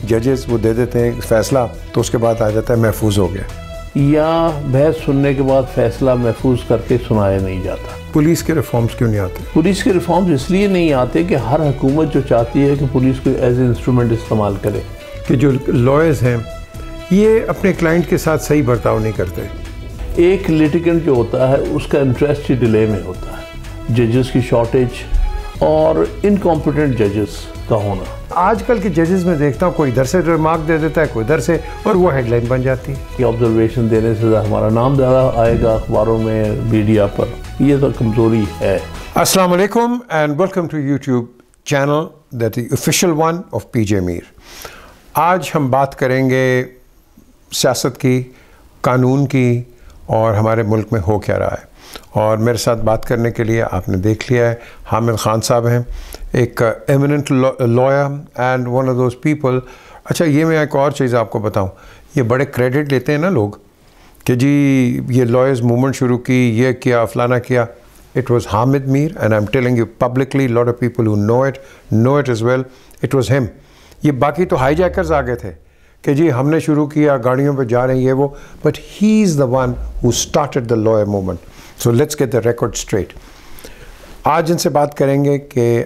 जजेस वो दे देते हैं फैसला तो उसके बाद आ जाता है महफूज हो गया, या बहस सुनने के बाद फैसला महफूज करके सुनाया नहीं जाता। पुलिस के रिफॉर्म्स क्यों नहीं आते? पुलिस के रिफॉर्म्स इसलिए नहीं आते कि हर हुकूमत जो चाहती है कि पुलिस को एज ए इंस्ट्रूमेंट इस्तेमाल करे। कि जो लॉयर्स हैं ये अपने क्लाइंट के साथ सही बर्ताव नहीं करते। एक लिटिगेंट जो होता है उसका इंटरेस्ट ही डिले में होता है, जजेस की शॉर्टेज और इनकॉम्पिटेंट जजेस का होना। आजकल के जजेस में देखता हूँ कोई इधर से रिमार्क दे देता है, कोई इधर से, और वो हेडलाइन बन जाती है कि ऑब्जर्वेशन देने से हमारा नाम ज़्यादा आएगा अखबारों में, मीडिया पर। ये तो कमज़ोरी है। अस्सलाम वालेकुम and welcome to YouTube channel that is official one of PJ Mir. आज हम बात करेंगे सियासत की, कानून की और हमारे मुल्क में हो क्या रहा है। और मेरे साथ बात करने के लिए आपने देख लिया है हामिद खान साहब हैं, एक eminent lawyer and one of those people. अच्छा, ये मैं एक और चीज़ आपको बताऊं, ये बड़े क्रेडिट लेते हैं ना लोग कि जी ये लॉयर्स मूवमेंट शुरू की, ये किया, फलाना किया। It was Hamid Mir and I am telling you publicly, lot of people who know it as well, it was him. ये बाकी तो हाईजैकर्स आ गए थे कि जी हमने शुरू किया, गाड़ियों पे जा रहे हैं ये वो, but he is the one who started the lawyer movement. So let's get the record straight. आज इनसे बात करेंगे कि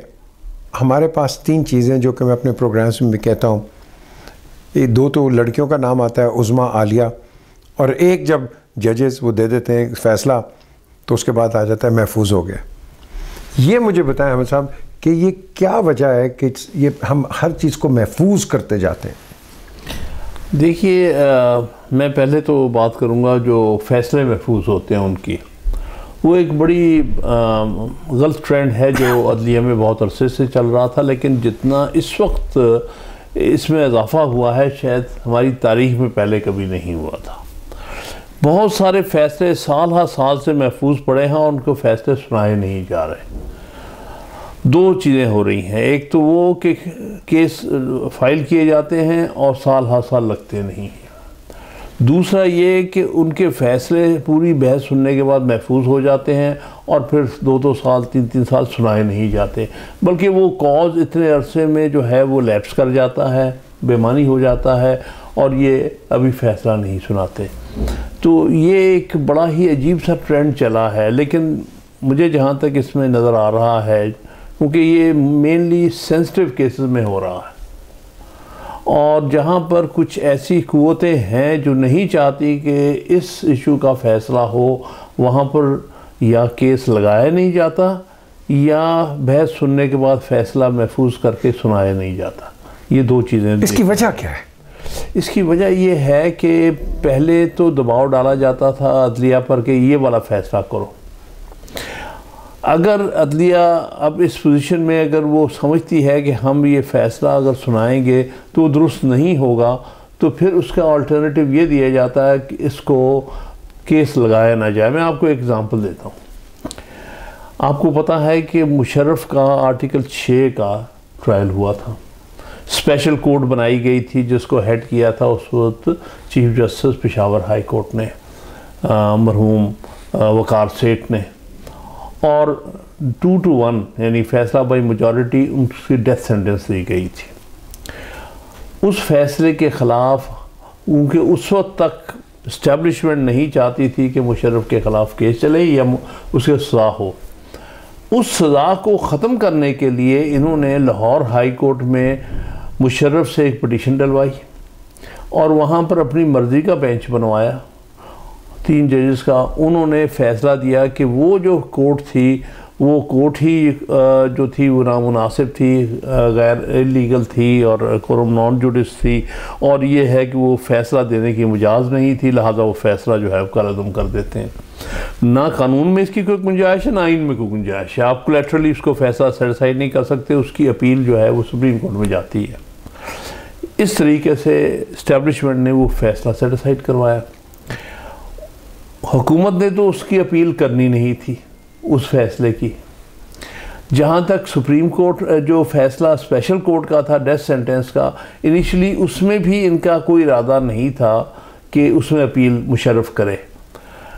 हमारे पास तीन चीज़ें जो कि मैं अपने प्रोग्राम्स में भी कहता हूँ, ये दो तो लड़कियों का नाम आता है उज़्मा, आलिया, और एक जब जजेस वो दे देते हैं फैसला तो उसके बाद आ जाता है महफूज हो गया। ये मुझे बताएं हमें साहब कि ये क्या वजह है कि ये हम हर चीज़ को महफूज करते जाते हैं। देखिए, मैं पहले तो बात करूंगा जो फैसले महफूज होते हैं उनकी, वो एक बड़ी गलत ट्रेंड है जो अदलिया में बहुत अरसे से चल रहा था, लेकिन जितना इस वक्त इसमें इजाफा हुआ है शायद हमारी तारीख में पहले कभी नहीं हुआ था। बहुत सारे फैसले साल हर साल से महफूज पड़े हैं और उनको फैसले सुनाए नहीं जा रहे। दो चीज़ें हो रही हैं, एक तो वो कि केस फाइल किए जाते हैं और साल हर साल लगते नहीं हैं। दूसरा ये कि उनके फैसले पूरी बहस सुनने के बाद महफूज हो जाते हैं और फिर दो साल तीन साल सुनाए नहीं जाते, बल्कि वो कॉज इतने अरसे में जो है वो लैप्स कर जाता है, बेमानी हो जाता है और ये अभी फैसला नहीं सुनाते। तो ये एक बड़ा ही अजीब सा ट्रेंड चला है, लेकिन मुझे जहाँ तक इसमें नज़र आ रहा है, क्योंकि ये मेनली सेंसिटिव केसेस में हो रहा है और जहाँ पर कुछ ऐसी कुव्वतें हैं जो नहीं चाहती कि इस इशू का फ़ैसला हो, वहाँ पर या केस लगाया नहीं जाता या बहस सुनने के बाद फ़ैसला महफूज करके सुनाया नहीं जाता। ये दो चीज़ें। इसकी वजह क्या है? इसकी वजह ये है कि पहले तो दबाव डाला जाता था अदलिया पर कि ये वाला फ़ैसला करो। अगर अदलिया अब इस पोजीशन में अगर वो समझती है कि हम ये फ़ैसला अगर सुनाएंगे तो वो दुरुस्त नहीं होगा, तो फिर उसका अल्टरनेटिव ये दिया जाता है कि इसको केस लगाया ना जाए। मैं आपको एक एग्ज़ाम्पल देता हूँ। आपको पता है कि मुशर्रफ का आर्टिकल 6 का ट्रायल हुआ था, स्पेशल कोर्ट बनाई गई थी जिसको हेड किया था उस वक्त chief justice Peshawar high court ने, मरहूम वकार सेठ ने, और 2-1 यानी फैसला बाई मेजॉरिटी उनकी डेथ सेंटेंस दी गई थी। उस फैसले के ख़िलाफ़ उनके उस वक्त तक इस्टेब्लिशमेंट नहीं चाहती थी कि मुशर्रफ के ख़िलाफ़ केस चले या उसके सज़ा हो। उस सज़ा को ख़त्म करने के लिए इन्होंने लाहौर हाई कोर्ट में मुशर्रफ से एक पिटीशन डलवाई और वहाँ पर अपनी मर्ज़ी का बेंच बनवाया 3 जजेस का। उन्होंने फ़ैसला दिया कि वो जो कोर्ट थी वो कोर्ट ही जो थी वो नामुनासिब थी, गैर इलीगल थी और कोरम नॉन जुडिस थी, और ये है कि वो फ़ैसला देने की मुजाज़ नहीं थी, लिहाजा वो फ़ैसला जो है वो कलअदम कर देते हैं। ना कानून में इसकी कोई गुंजाइश है ना आइन में कोई गुंजाइश है। आप कोलैटरली उसको फ़ैसला सेटिस्फाई नहीं कर सकते, उसकी अपील जो है वो सुप्रीम कोर्ट में जाती है। इस तरीके से इस्टेब्लिशमेंट ने वो फ़ैसला सेटिस्फाइड करवाया। हुकूमत ने तो उसकी अपील करनी नहीं थी उस फैसले की। जहाँ तक सुप्रीम कोर्ट जो फ़ैसला स्पेशल कोर्ट का था डेथ सेंटेंस का, इनिशियली उसमें भी इनका कोई इरादा नहीं था कि उसमें अपील मुशर्रफ करे,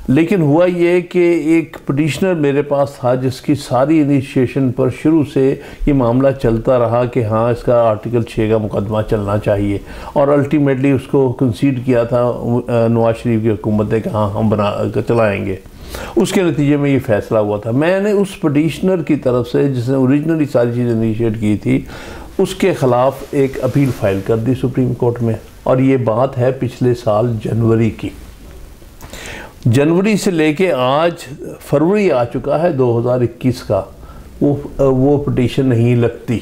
लेकिन हुआ ये कि एक पिटिशनर मेरे पास था जिसकी सारी इनिशिएशन पर शुरू से ये मामला चलता रहा कि हाँ इसका आर्टिकल 6 का मुकदमा चलना चाहिए, और अल्टीमेटली उसको कंसीड किया था नवाज शरीफ की हुकूमत ने कि हाँ हम चलाएँगे। उसके नतीजे में ये फैसला हुआ था। मैंने उस पिटिशनर की तरफ से जिसने ओरिजिनली सारी चीज़ इनिशिएट की थी उसके ख़िलाफ़ एक अपील फ़ाइल कर दी सुप्रीम कोर्ट में, और ये बात है पिछले साल जनवरी की। जनवरी से लेके आज फरवरी आ चुका है 2021 का, वो पिटीशन नहीं लगती,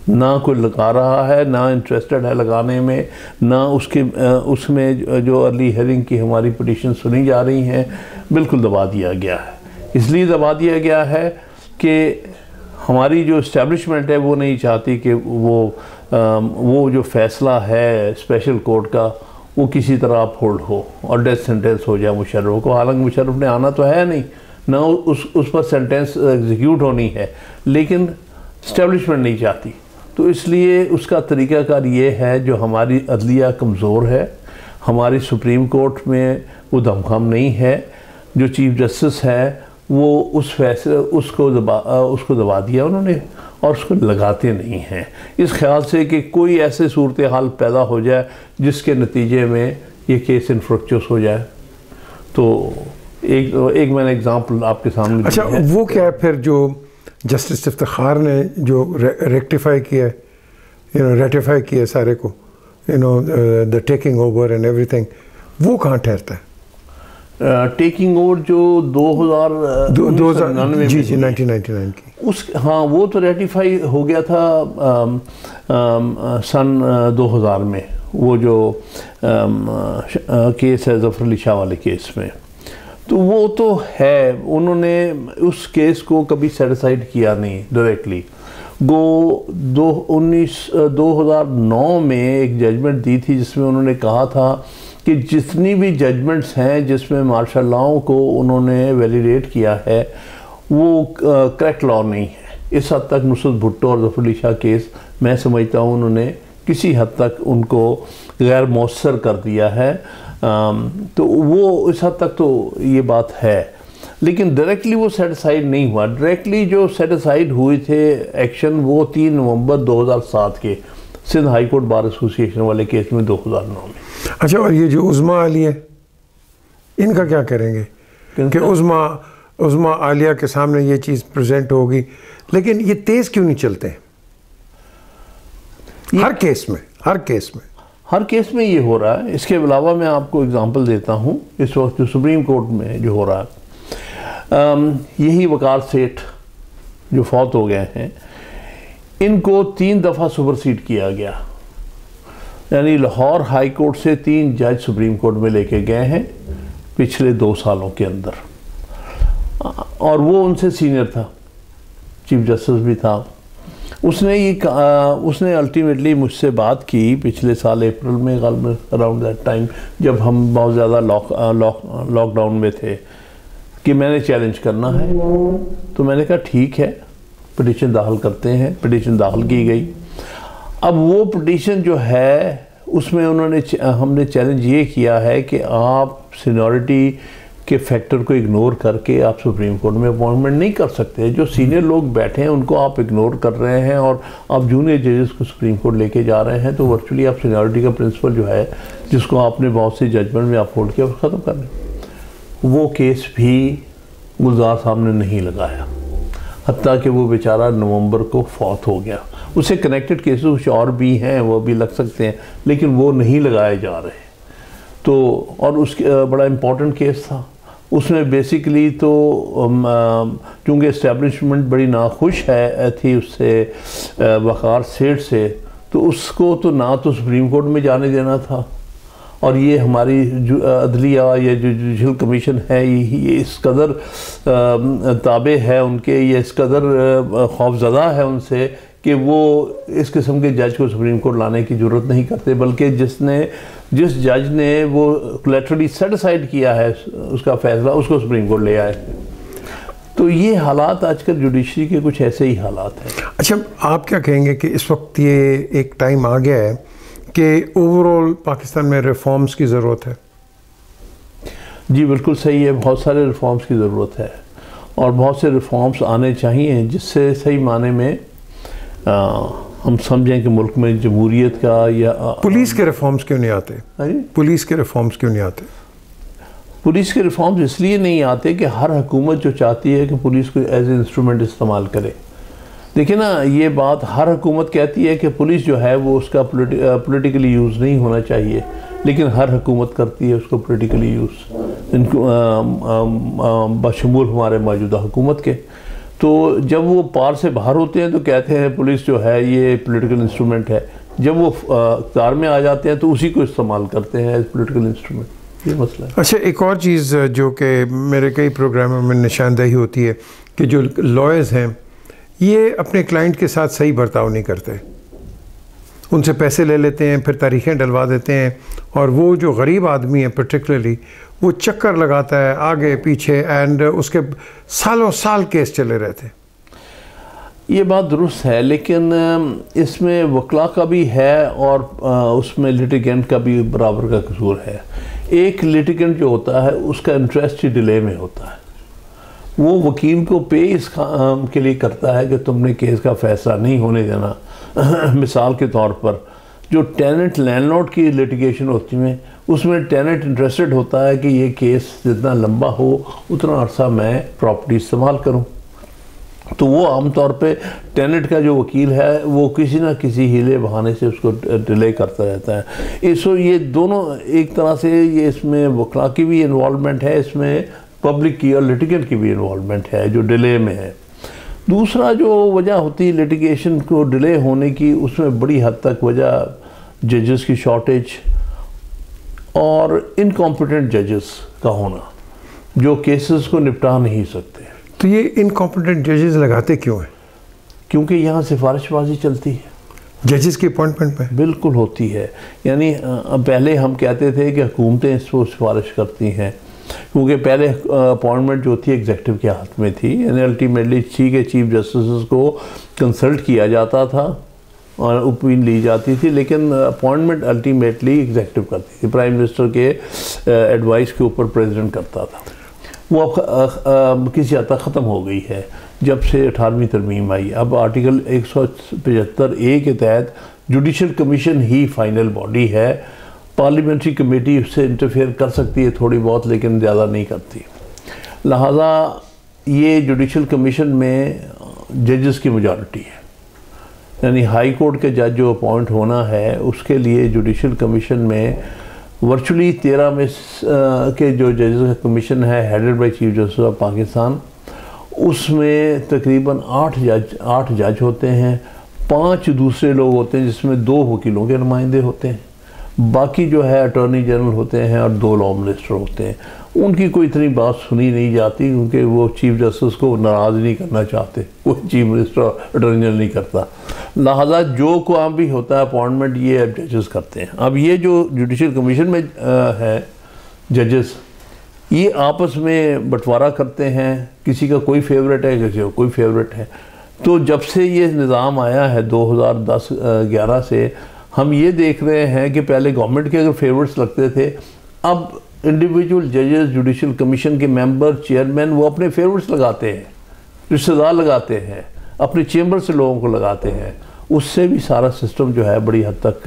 ना कोई लगा रहा है, ना इंटरेस्टेड है लगाने में, ना उसमें जो अर्ली हियरिंग की हमारी पिटीशन सुनी जा रही हैं, बिल्कुल दबा दिया गया है। इसलिए दबा दिया गया है कि हमारी जो इस्टेब्लिशमेंट है वो नहीं चाहती कि वो जो फ़ैसला है स्पेशल कोर्ट का वो किसी तरह अपहोल्ड हो और डेथ सेंटेंस हो जाए मुशर्रफ को। हालांकि मुशर्रफ ने आना तो है नहीं, ना उस पर सेंटेंस एग्जीक्यूट होनी है, लेकिन इस्टेब्लिशमेंट नहीं चाहती। तो इसलिए उसका तरीक़ाकार ये है, जो हमारी अदलिया कमज़ोर है, हमारी सुप्रीम कोर्ट में वो दमखम नहीं है, जो चीफ जस्टिस है वो उस फैसले उसको दबा दिया उन्होंने, और उसको लगाते नहीं हैं इस ख्याल से कि कोई ऐसे सूरत हाल पैदा हो जाए जिसके नतीजे में ये केस इन्फ्रुक्चुअस हो जाए। तो एक मैंने एग्जांपल आपके सामने अच्छा है। वो क्या है फिर जो जस्टिस इफ्तिखार ने जो रेक्टिफाई किया, रेटिफाई किया सारे को, the taking over and everything, वो कहाँ ठहरता है? टेकिंग ओवर जो 2099 जी 1999 की हाँ वो तो रेटिफाई हो गया था सन 2000 में, वो जो केस है ज़फ़र अली शाह वाले केस में, तो वो तो है। उन्होंने उस केस को कभी सेटिसाइड किया नहीं डायरेक्टली। 2009 में एक जजमेंट दी थी जिसमें उन्होंने कहा था कि जितनी भी जजमेंट्स हैं जिसमें मार्शल लॉ को उन्होंने वैलिडेट किया है वो करेक्ट लॉ नहीं है। इस हद तक नुसरत भुट्टो और ज़फ़र अली शाह केस मैं समझता हूँ उन्होंने किसी हद तक उनको गैर मौसर कर दिया है। तो वो इस हद तक तो ये बात है, लेकिन डायरेक्टली वो सेटिसाइड नहीं हुआ। डायरेक्टली जो सेटिसाइड हुए थे एक्शन वो 3 नवंबर 2007 के Sindh high court bar association वाले केस में 2009 में। अच्छा, और ये जो उज़्मा आलिया इनका क्या करेंगे कि उज़्मा आलिया के सामने ये चीज़ प्रेजेंट होगी, लेकिन ये तेज़ क्यों नहीं चलते? हर केस में ये हो रहा है। इसके अलावा मैं आपको एग्जांपल देता हूँ। इस वक्त जो सुप्रीम कोर्ट में जो हो रहा है, यही वकार सेठ जो फौत हो गए हैं, इनको 3 दफ़ा सुपरसीड किया गया। यानी लाहौर हाई कोर्ट से 3 जज सुप्रीम कोर्ट में लेके गए हैं पिछले 2 सालों के अंदर, और वो उनसे सीनियर था, चीफ जस्टिस भी था। उसने अल्टीमेटली मुझसे बात की पिछले साल अप्रैल में, अराउंड दैट टाइम जब हम बहुत ज़्यादा लॉकडाउन में थे, कि मैंने चैलेंज करना है। तो मैंने कहा ठीक है, पिटीशन दाखिल करते हैं। पिटीशन दाखिल की गई। अब वो पिटीशन जो है उसमें हमने चैलेंज ये किया है कि आप सीनियरिटी के फैक्टर को इग्नोर करके आप सुप्रीम कोर्ट में अपॉइंटमेंट नहीं कर सकते। जो सीनियर लोग बैठे हैं उनको आप इग्नोर कर रहे हैं और आप जूनियर जजेस को सुप्रीम कोर्ट लेके जा रहे हैं, तो वर्चुअली आप सीनियरिटी का प्रिंसिपल जो है जिसको आपने बहुत सी जजमेंट में अपहोल्ड किया उसको ख़त्म कर रहे हैं। वो केस भी गुलजार साहब ने नहीं लगाया, हत्ता कि वो बेचारा नवंबर को फौत हो गया। उससे कनेक्टेड केसेस कुछ और भी हैं, वो भी लग सकते हैं, लेकिन वो नहीं लगाए जा रहे। तो और उसके बड़ा इम्पोर्टेंट केस था। उसमें बेसिकली तो चूँकि इस्टेब्लिशमेंट बड़ी नाखुश थी उससे, वकार सेठ से, तो उसको तो ना तो सुप्रीम कोर्ट में जाने देना था, और ये हमारी अदलिया, ये जो जुडिशल कमीशन है, ये इस कदर ताबे है उनके, ये इस कदर खौफज़दा है उनसे कि वो इस किस्म के जज को सुप्रीम कोर्ट लाने की ज़रूरत नहीं करते, बल्कि जिस जज ने वो कोलैटरली सेटिसाइड किया है उसका फ़ैसला, उसको सुप्रीम कोर्ट ले आए। तो ये हालात आजकल जुडिशरी के कुछ ऐसे ही हालात हैं। अच्छा, आप क्या कहेंगे कि इस वक्त ये एक टाइम आ गया है कि ओवरऑल पाकिस्तान में रिफॉर्म्स की ज़रूरत है? जी बिल्कुल सही है, बहुत सारे रिफॉर्म्स की ज़रूरत है और बहुत से रिफॉर्म्स आने चाहिए जिससे सही माने में हम समझें कि मुल्क में जमहूरियत का या पुलिस के रिफॉर्म्स क्यों नहीं आते? पुलिस के रिफॉर्म्स क्यों नहीं आते? पुलिस के रिफॉर्म्स इसलिए नहीं आते कि हर हुकूमत जो चाहती है कि पुलिस को एज ए इंस्ट्रूमेंट इस्तेमाल करे। देखिए ना, ये बात हर हुकूमत कहती है कि पुलिस जो है वो उसका पॉलिटिकली यूज़ नहीं होना चाहिए, लेकिन हर हुकूमत करती है उसको पॉलिटिकली यूज़, इनको बशमूल हमारे मौजूदा हुकूमत के। तो जब वो पार से बाहर होते हैं तो कहते हैं पुलिस जो है ये पॉलिटिकल इंस्ट्रूमेंट है, जब वो इक़्तिदार में आ जाते हैं तो उसी को इस्तेमाल करते हैं एज पॉलिटिकल इंस्ट्रूमेंट। ये मसला है। अच्छा, एक और चीज़ जो कि मेरे कई प्रोग्रामों में निशानदेही होती है कि जो लॉयर्स हैं ये अपने क्लाइंट के साथ सही बर्ताव नहीं करते, उनसे पैसे ले लेते हैं, फिर तारीखें डलवा देते हैं, और वो जो गरीब आदमी है पर्टिकुलरली वो चक्कर लगाता है आगे पीछे, एंड उसके सालों साल केस चले रहते हैं। ये बात दुरुस्त है, लेकिन इसमें वकला का भी है और उसमें लिटिगेंट का भी बराबर का कसूर है। एक लिटिगेंट जो होता है उसका इंटरेस्ट ही डिले में होता है, वो वकील को पे इस काम के लिए करता है कि तुमने केस का फैसला नहीं होने देना। मिसाल के तौर पर जो टेनेंट लैंडलॉर्ड की लिटिगेशन होती है उसमें टेनेंट इंटरेस्टेड होता है कि ये केस जितना लंबा हो उतना अरसा मैं प्रॉपर्टी इस्तेमाल करूं, तो वो आमतौर पे टेनेंट का जो वकील है वो किसी ना किसी हीले बहाने से उसको डिले करता रहता है। इसो ये दोनों एक तरह से ये इसमें वकला की भी इन्वॉल्वमेंट है, इसमें पब्लिक की और लिटिगेंट की भी इन्वॉल्वमेंट है जो डिले में है। दूसरा जो वजह होती है लिटिगेशन को डिले होने की, उसमें बड़ी हद तक वजह जजेस की शॉर्टेज और इनकॉम्पिटेंट जजेस का होना जो केसेस को निपटा नहीं सकते। तो ये इनकॉम्पिटेंट जजेस लगाते क्यों हैं? क्योंकि यहाँ सिफारिशबाजी चलती है जजेस की अपॉइंटमेंट में। बिल्कुल होती है, यानी पहले हम कहते थे कि हुकूमतें इसको सिफारिश करती हैं, क्योंकि पहले अपॉइंटमेंट जो थी एग्जेक्टिव के हाथ में थी, यानी अल्टीमेटली चीफ जस्टिस को कंसल्ट किया जाता था और ओपिनियन ली जाती थी, लेकिन अपॉइंटमेंट अल्टीमेटली एग्जेक्टिव करती थी, प्राइम मिनिस्टर के एडवाइस के ऊपर प्रेसिडेंट करता था। वो अब किसी हद तक ख़त्म हो गई है जब से 18वीं तरमीम आई। अब आर्टिकल 175A के तहत जुडिशल कमीशन ही फाइनल बॉडी है, पार्लियामेंट्री कमेटी उससे इंटरफेयर कर सकती है थोड़ी बहुत, लेकिन ज़्यादा नहीं करती। लिहाजा ये जुडिशल कमीशन में जजेस की मेजॉरिटी है, यानी हाई कोर्ट के जज जो अपॉइंट होना है उसके लिए जुडिशल कमीशन में वर्चुअली 13 में के जो जजेस का कमीशन है headed by chief justice of Pakistan, उसमें तकरीबन 8 जज होते हैं, 5 दूसरे लोग होते हैं जिसमें 2 वकीलों के नुमाइंदे होते हैं, बाकी जो है अटॉर्नी जनरल होते हैं और 2 लॉ मिनिस्टर होते हैं। उनकी कोई इतनी बात सुनी नहीं जाती क्योंकि वो चीफ जस्टिस को नाराज़ नहीं करना चाहते, वो चीफ मिनिस्टर अटॉर्नी जनरल नहीं करता। लिहाजा जो काम भी होता है अपॉइंटमेंट ये अब जजेस करते हैं। अब ये जो जुडिशल कमीशन में है जजेस, ये आपस में बंटवारा करते हैं, किसी का कोई फेवरेट है किसी का कोई फेवरेट है। तो जब से ये निज़ाम आया है 2010-11 से, हम ये देख रहे हैं कि पहले गवर्नमेंट के अगर फेवरेट्स लगते थे, अब इंडिविजुअल जजेस जुडिशल कमीशन के मेंबर चेयरमैन वो अपने फेवरेट्स लगाते हैं, रिश्तेदार लगाते हैं, अपने चेंबर से लोगों को लगाते हैं। उससे भी सारा सिस्टम जो है बड़ी हद तक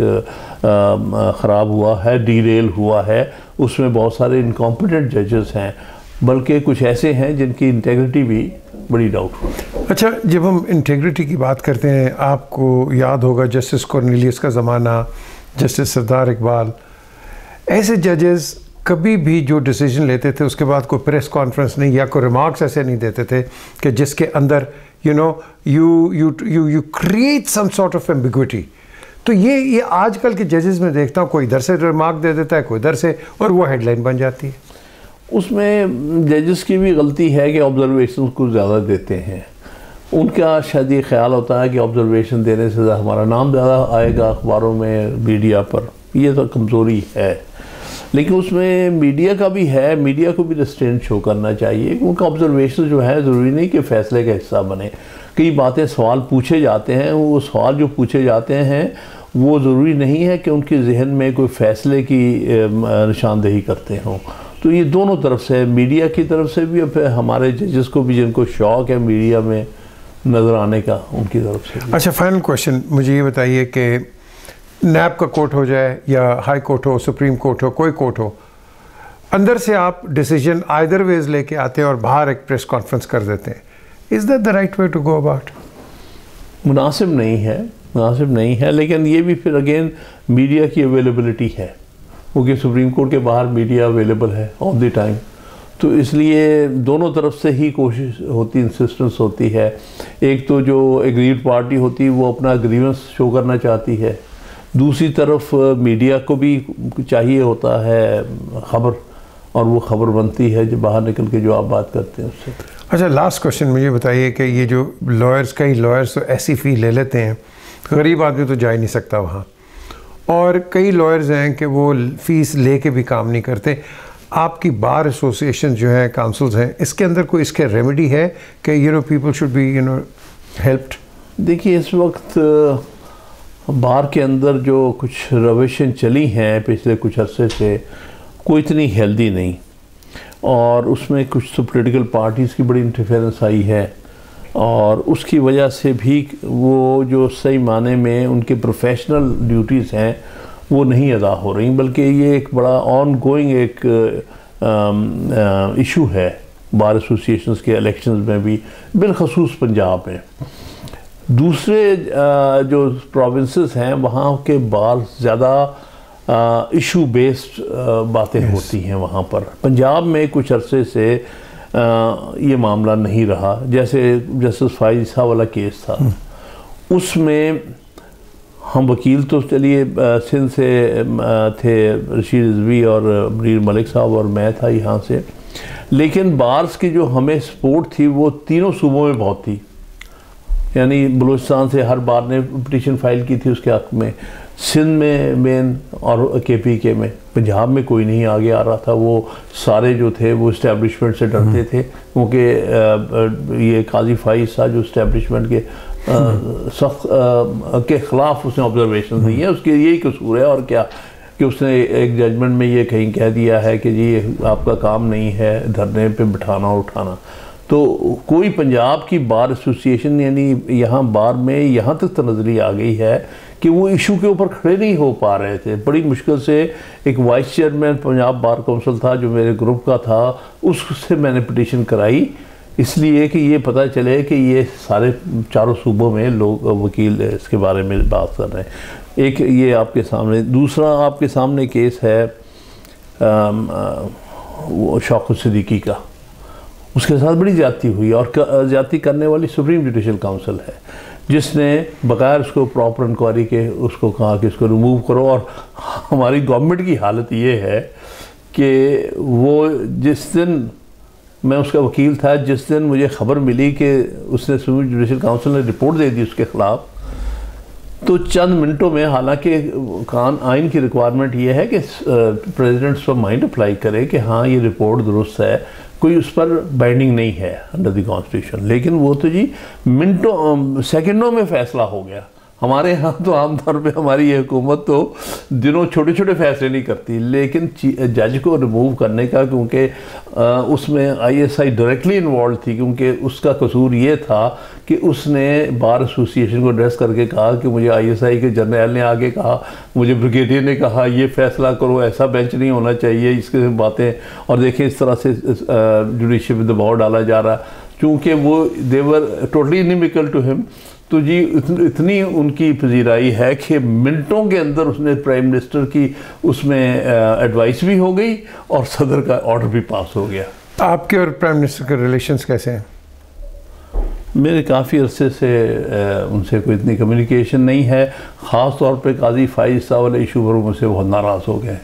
ख़राब हुआ है, डीरेल हुआ है। उसमें बहुत सारे इनकॉम्पिटेंट जजेस हैं, बल्कि कुछ ऐसे हैं जिनकी इंटेग्रिटी भी बड़ी डाउटफुल है। अच्छा, जब हम इंटेग्रिटी की बात करते हैं, आपको याद होगा जस्टिस कॉर्नेलियस का ज़माना, जस्टिस सरदार इकबाल, ऐसे जजेस कभी भी जो डिसीजन लेते थे उसके बाद कोई प्रेस कॉन्फ्रेंस नहीं या कोई रिमार्क्स ऐसे नहीं देते थे कि जिसके अंदर you create some sort of ambiguity. तो ये आजकल के जजेस में देखता हूँ, कोई इधर से रिमार्क दे देता है, कोई इधर से, और वो हेडलाइन बन जाती है। उसमें जजेस की भी गलती है कि ऑब्जर्वेशन को ज़्यादा देते हैं। उनका शायद ये ख्याल होता है कि ऑब्जर्वेशन देने से हमारा नाम ज़्यादा आएगा अखबारों में, मीडिया पर। ये तो कमज़ोरी है, लेकिन उसमें मीडिया का भी है, मीडिया को भी रेस्ट्रेंट शो करना चाहिए। उनका ऑब्जर्वेशन जो है ज़रूरी नहीं कि फ़ैसले का हिस्सा बने। कई बातें सवाल पूछे जाते हैं, वो सवाल जो पूछे जाते हैं वो ज़रूरी नहीं है कि उनके जहन में कोई फ़ैसले की निशानदेही करते हों। तो ये दोनों तरफ से, मीडिया की तरफ से भी और फिर हमारे जजेस को भी जिनको शौक है मीडिया में नज़र आने का, उनकी तरफ से भी। अच्छा, फाइनल क्वेश्चन मुझे ये बताइए कि नैब का कोर्ट हो जाए या हाई कोर्ट हो, सुप्रीम कोर्ट हो, कोई कोर्ट हो, अंदर से आप डिसीजन आइदर वेज लेके आते हैं और बाहर एक प्रेस कॉन्फ्रेंस कर देते हैं, is that the right way to go about? मुनासिब नहीं है, मुनासिब नहीं है, लेकिन ये भी फिर अगेन मीडिया की अवेलेबिलिटी है, क्योंकि सुप्रीम कोर्ट के बाहर मीडिया अवेलेबल है ऑल द टाइम, तो इसलिए दोनों तरफ से ही कोशिश होती, इंसिस्टेंस होती है। एक तो जो एग्रीड पार्टी होती है वो अपना ग्रीवेंस शो करना चाहती है, दूसरी तरफ मीडिया को भी चाहिए होता है ख़बर, और वो ख़बर बनती है जो बाहर निकल के जो आप बात करते हैं उससे। अच्छा, लास्ट क्वेश्चन मुझे बताइए कि ये जो लॉयर्स, कई लॉयर्स तो ऐसी फ़ी ले लेते हैं, गरीब आदमी तो जा ही नहीं सकता वहाँ, और कई लॉयर्स हैं कि वो फ़ीस ले के भी काम नहीं करते। आपकी बार एसोसिएशन जो है, काउंसिल्स हैं, इसके अंदर कोई इसके रेमेडी है कि पीपल शुड बी हेल्प्ड? देखिए, इस वक्त बार के अंदर जो कुछ रविशें चली हैं पिछले कुछ अरसे से, कोई इतनी हेल्दी नहीं, और उसमें कुछ तो पॉलिटिकल पार्टीज़ की बड़ी इंटरफेरेंस आई है, और उसकी वजह से भी वो जो सही माने में उनके प्रोफेशनल ड्यूटीज़ हैं वो नहीं अदा हो रही, बल्कि ये एक बड़ा ऑन गोइंग एक इशू है बार एसोसिएशंस के इलेक्शंस में भी, बिलखसूस पंजाब में। दूसरे जो प्रोविंसेस हैं वहाँ के बार ज़्यादा इशू बेस्ड बातें होती हैं वहाँ पर। पंजाब में कुछ अरसे से ये मामला नहीं रहा, जैसे जस्टिस फाइज साहब वाला केस था, उसमें हम वकील तो चलिए सिंध से थे, रशीद रिजवी और मनीर मलिक साहब, और मैं था यहाँ से, लेकिन बार्स की जो हमें सपोर्ट थी वो तीनों सूबों में बहुत थी। यानी बलूचिस्तान से हर बार ने पिटीशन फाइल की थी उसके हक़ में, सिंध में मेन और KPK में। पंजाब में कोई नहीं आगे आ रहा था, वो सारे जो थे वो इस्टेब्लिशमेंट से डरते थे, क्योंकि ये काजी फाइज था जो इस्टेब्लिशमेंट के सख्त के ख़िलाफ़ उसने ऑब्जर्वेशन दी है, उसके यही कसूर है और क्या, कि उसने एक जजमेंट में ये कहीं कह दिया है कि जी आपका काम नहीं है धरने पे बिठाना और उठाना। तो कोई पंजाब की बार एसोसिएशन, यानी यहाँ बार में यहाँ तक तनज़री आ गई है कि वो इशू के ऊपर खड़े नहीं हो पा रहे थे। बड़ी मुश्किल से एक vice chairman Punjab bar council था जो मेरे ग्रुप का था, उससे मैंने पिटीशन कराई, इसलिए कि ये पता चले कि ये सारे चारों सूबों में लोग वकील इसके बारे में बात कर रहे हैं। एक ये आपके सामने, दूसरा आपके सामने केस है वो शौकत सिद्दीकी का, उसके साथ बड़ी ज़्यादती हुई, और ज़्यादती करने वाली सुप्रीम जुडिशल काउंसिल है, जिसने बगैर उसको प्रॉपर इंक्वायरी के उसको कहा कि इसको रिमूव करो। और हमारी गवर्नमेंट की हालत ये है कि वो जिस दिन मैं उसका वकील था, जिस दिन मुझे ख़बर मिली कि उसने सुप्रीम जुडिशल काउंसिल ने रिपोर्ट दे दी उसके ख़िलाफ़, तो चंद मिनटों में, हालांकि आइन की रिक्वायरमेंट ये है कि प्रेसिडेंट्स ऑफ माइंड अप्लाई करे कि हाँ ये रिपोर्ट दुरुस्त है, कोई उस पर बाइंडिंग नहीं है अंडर द कॉन्स्टिट्यूशन, लेकिन वो तो जी मिनटों सेकंडों में फ़ैसला हो गया। हमारे यहाँ तो आमतौर पे हमारी ये हुकूमत तो दिनों छोटे छोटे फैसले नहीं करती, लेकिन जज को रिमूव करने का, क्योंकि उसमें ISI डायरेक्टली इन्वॉल्व थी, क्योंकि उसका कसूर ये था कि उसने बार एसोसिएशन को एड्रेस करके कहा कि मुझे ISI के जर्नल ने आगे कहा, मुझे ब्रिगेडियर ने कहा ये फैसला करो, ऐसा बेंच नहीं होना चाहिए, इसके बातें, और देखिए इस तरह से जुडिशरी पे दबाव डाला जा रहा, चूँकि वो देवर टोटली इनमिकल टू हिम। तो जी इतनी उनकी पजीराई है कि मिनटों के अंदर उसने प्राइम मिनिस्टर की उसमें एडवाइस भी हो गई और सदर का ऑर्डर भी पास हो गया। आपके और प्राइम मिनिस्टर के रिलेशंस कैसे हैं? मेरे काफ़ी अरसे से उनसे कोई इतनी कम्युनिकेशन नहीं है। ख़ास तौर पे काजी फाइज साहब वाले इशू पर मुझसे बहुत नाराज़ हो गए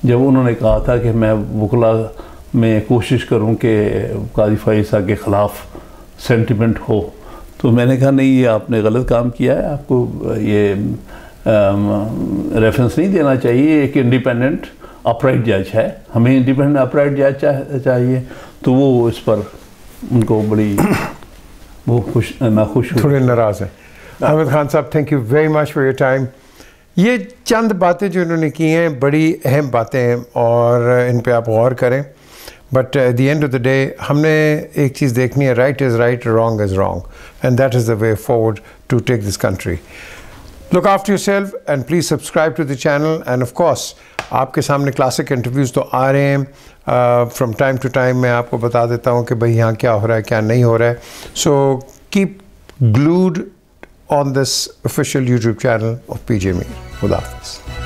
जब उन्होंने कहा था कि मैं वकला में कोशिश करूं कि काजी फाइज साहब के ख़िलाफ़ सेंटिमेंट हो, तो मैंने कहा नहीं, ये आपने गलत काम किया है, आपको ये रेफरेंस नहीं देना चाहिए। एक इंडिपेंडेंट अपराइट जज है, हमें इंडिपेंडेंट अपराइट जज चाहिए। तो वो इस पर उनको बड़ी वो नाखुश, थोड़े नाराज़ हैं। अहमद खान साहब, thank you very much for your time. ये चंद बातें जो इन्होंने की हैं बड़ी अहम बातें हैं और इन पे आप गौर करें, but at the end of the day हमने एक चीज़ देखनी है, right is right, wrong is wrong, and that is the way forward to take this country. Look after yourself and please subscribe to the channel, and of course आपके सामने classic interviews तो आ रहे हैं. फ्रॉम टाइम टू टाइम मैं आपको बता देता हूँ कि भाई यहाँ क्या हो रहा है क्या नहीं हो रहा है. So keep glued on this official YouTube channel of PJ Mir. Khuda Hafiz.